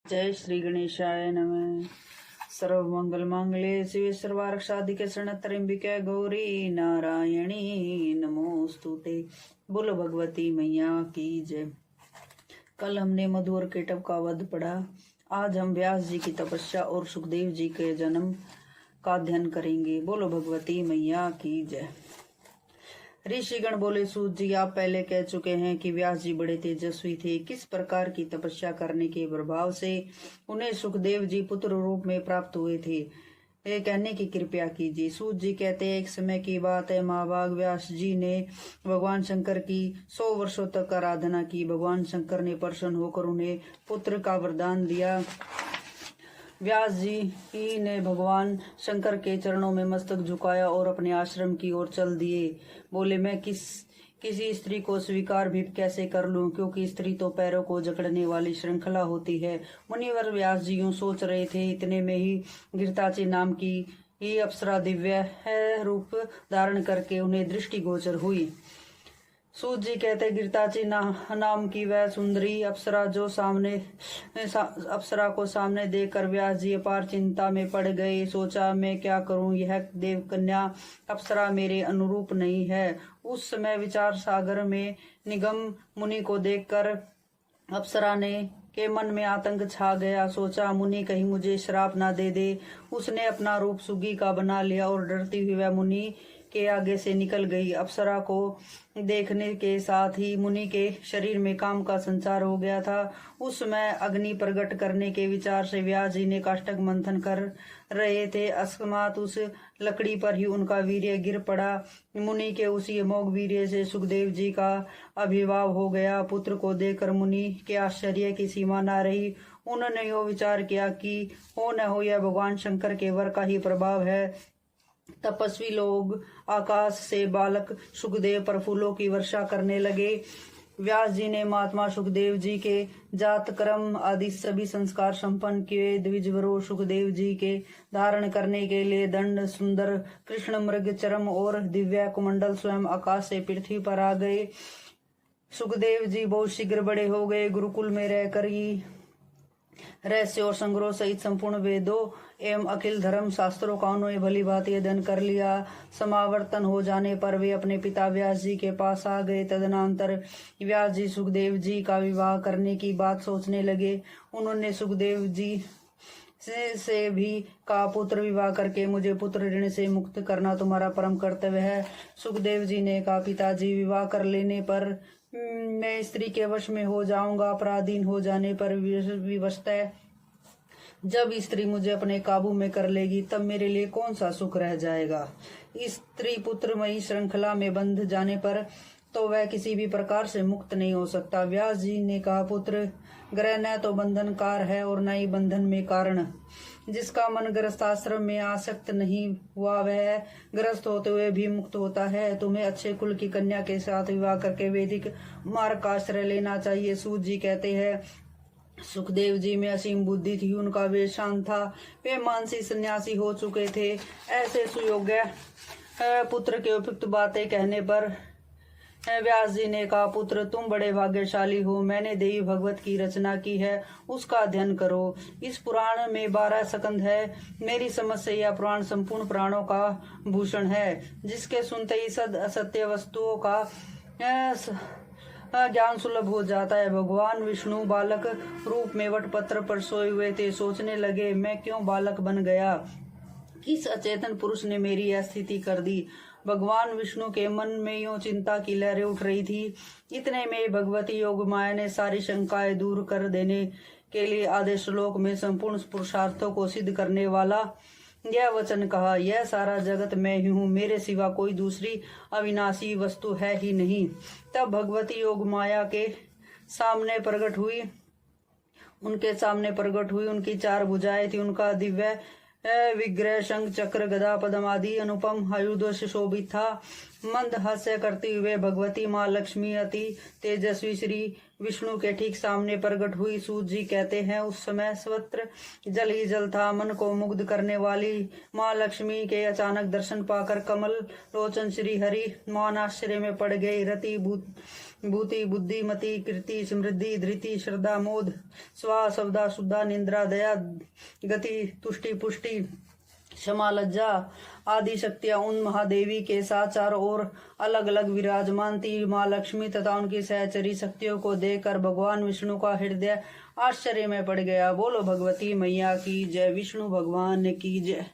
जय श्री गणेशाय नमः। सर्व मंगल मांगल्ये शिवे सर्वार्थ शरणत्र्यंबिके गौरी नारायणी नमोस्तुते। बोलो भगवती मैया की जय। कल हमने मधु और केटव का वध पढ़ा। आज हम व्यास जी की तपस्या और सुखदेव जी के जन्म का अध्ययन करेंगे। बोलो भगवती मैया की जय। ऋषिगण बोले, सूत जी आप पहले कह चुके हैं कि व्यास जी बड़े तेजस्वी थे। किस प्रकार की तपस्या करने के प्रभाव से उन्हें सुखदेव जी पुत्र रूप में प्राप्त हुए थे, ये कहने की कृपया कीजिए। सूत जी कहते हैं, एक समय की बात है, महाभाग व्यास जी ने भगवान शंकर की 100 वर्षों तक आराधना की। भगवान शंकर ने प्रसन्न होकर उन्हें पुत्र का वरदान दिया। व्यास जी ने भगवान शंकर के चरणों में मस्तक झुकाया और अपने आश्रम की ओर चल दिए। बोले, मैं किसी स्त्री को स्वीकार भी कैसे कर लूं, क्योंकि स्त्री तो पैरों को जकड़ने वाली श्रृंखला होती है। मुनिवर व्यास जी यूं सोच रहे थे, इतने में ही घृताची नाम की ही अप्सरा दिव्य रूप धारण करके उन्हें दृष्टि गोचर हुई। सूत जी कहते, गिरताची नाम की वह सुंदरी अप्सरा अप्सरा को सामने देखकर व्यास जी अपार चिंता में पड़ गए। सोचा, मैं क्या करूं, यह देव कन्या अप्सरा मेरे अनुरूप नहीं है। उस समय विचार सागर में निगम मुनि को देखकर अप्सरा के मन में आतंक छा गया। सोचा, मुनि कहीं मुझे श्राप ना दे दे। उसने अपना रूप सुग्गी का बना लिया और डरती हुई वह मुनि के आगे से निकल गई। अप्सरा को देखने के साथ ही मुनि के शरीर में काम का संचार हो गया था। उस समय अग्नि प्रकट करने के विचार से व्यास जी ने काष्ठक मंथन कर रहे थे। अकस्मात उस लकड़ी पर ही उनका वीर्य गिर पड़ा। मुनि के उसी अमोघ वीर्य से सुखदेव जी का आविर्भाव हो गया। पुत्र को देखकर मुनि के आश्चर्य की सीमा न रही। उन्होंने यो विचार किया कि हो न हो यह भगवान शंकर के वर का ही प्रभाव है। तपस्वी लोग आकाश से बालक सुखदेव पर फूलों की वर्षा करने लगे। व्यास जी ने महात्मा सुखदेव जी के जात कर्म आदि सभी संस्कार संपन्न किए। द्विजवरों सुखदेव जी के धारण करने के लिए दंड, सुंदर कृष्ण मृग, चरम और दिव्य कुमंडल स्वयं आकाश से पृथ्वी पर आ गए। सुखदेव जी बहुत शीघ्र बड़े हो गए। गुरुकुल में रहकर ही रहस्य और संग्रह सहित संपूर्ण वेदों एवं अखिल धर्म शास्त्रों का उन्होंने भली भांति अध्ययन कर लिया। समावर्तन हो जाने पर वे अपने पिता व्यास जी के पास आ गए। तदनंतर व्यास जी सुखदेव जी का विवाह करने की बात सोचने लगे। उन्होंने सुखदेव जी से भी कहा, पुत्र विवाह करके मुझे पुत्र ऋण से मुक्त करना तुम्हारा परम कर्तव्य है। सुखदेव जी ने कहा, पिताजी विवाह कर लेने पर मैं स्त्री के वश में हो जाऊंगा। अपराधीन हो जाने पर विवशतः जब स्त्री मुझे अपने काबू में कर लेगी, तब मेरे लिए कौन सा सुख रह जाएगा। स्त्री पुत्रमयी श्रृंखला में बंध जाने पर तो वह किसी भी प्रकार से मुक्त नहीं हो सकता। व्यास जी ने कहा, पुत्र ग्रह न तो बंधनकार है और न ही बंधन में कारण। जिसका मन गृहस्थाश्रम में आसक्त नहीं हुआ वह गृहस्थ होते हुए भी मुक्त होता है। तुम्हें अच्छे कुल की कन्या के साथ विवाह करके वैदिक मार्ग का आश्रय लेना चाहिए। सूत जी कहते हैं, सुखदेव जी में असीम बुद्धि थी, उनका वेश शांत था, वे मानसी सन्यासी हो चुके थे। ऐसे सुयोग्य पुत्र के उपयुक्त बातें कहने पर व्यास जी ने कहा, पुत्र तुम बड़े भाग्यशाली हो। मैंने देवी भगवत की रचना की है, उसका अध्ययन करो। इस पुराण में 12 स्कंद है। मेरी समझ से यह पुराण संपूर्ण प्राणों का भूषण है, जिसके सुनते ही सद असत्य वस्तुओं का ज्ञान सुलभ हो जाता है। भगवान विष्णु बालक रूप में वटपत्र पर सोए हुए थे। सोचने लगे, मैं क्यों बालक बन गया, किस अचेतन पुरुष ने मेरी यह स्थिति कर दी। भगवान विष्णु के मन में यूं चिंता की लहरें उठ रही थी। इतने में भगवती योग माया ने सारी शंकाएं दूर कर देने के लिए आधे श्लोक में संपूर्ण पुरुषार्थों को सिद्ध करने वाला यह वचन कहा, यह सारा जगत मैं ही हूँ, मेरे सिवा कोई दूसरी अविनाशी वस्तु है ही नहीं। तब भगवती योग माया के सामने प्रकट हुई। उनकी 4 भुजाएं थी। उनका दिव्य विग्रह शंख चक्र गदा पद्म आदि अनुपम आयुधों से शोभित था। मंद हास्य करती हुए भगवती माँ लक्ष्मी अति तेजस्वी श्री विष्णु के ठीक सामने प्रकट हुई। सूत जी कहते हैं, उस समय सर्वत्र जल ही जल था। मन को मुग्ध करने वाली माँ लक्ष्मी के अचानक दर्शन पाकर कमल लोचन श्री हरि मान आश्चर्य में पड़ गए। रति भूति बुद्धिमति कृति समृद्धि धृति श्रद्धा मोद स्वा सवदा शुद्धा निंद्रा दया गति तुष्टि पुष्टि क्षमा लज्जा आदि शक्तियां उन महादेवी के साथ चारों ओर अलग अलग विराजमान थी। माँ लक्ष्मी तथा उनकी सहचरी शक्तियों को देखकर भगवान विष्णु का हृदय आश्चर्य में पड़ गया। बोलो भगवती मैया की जय, विष्णु भगवान की जय।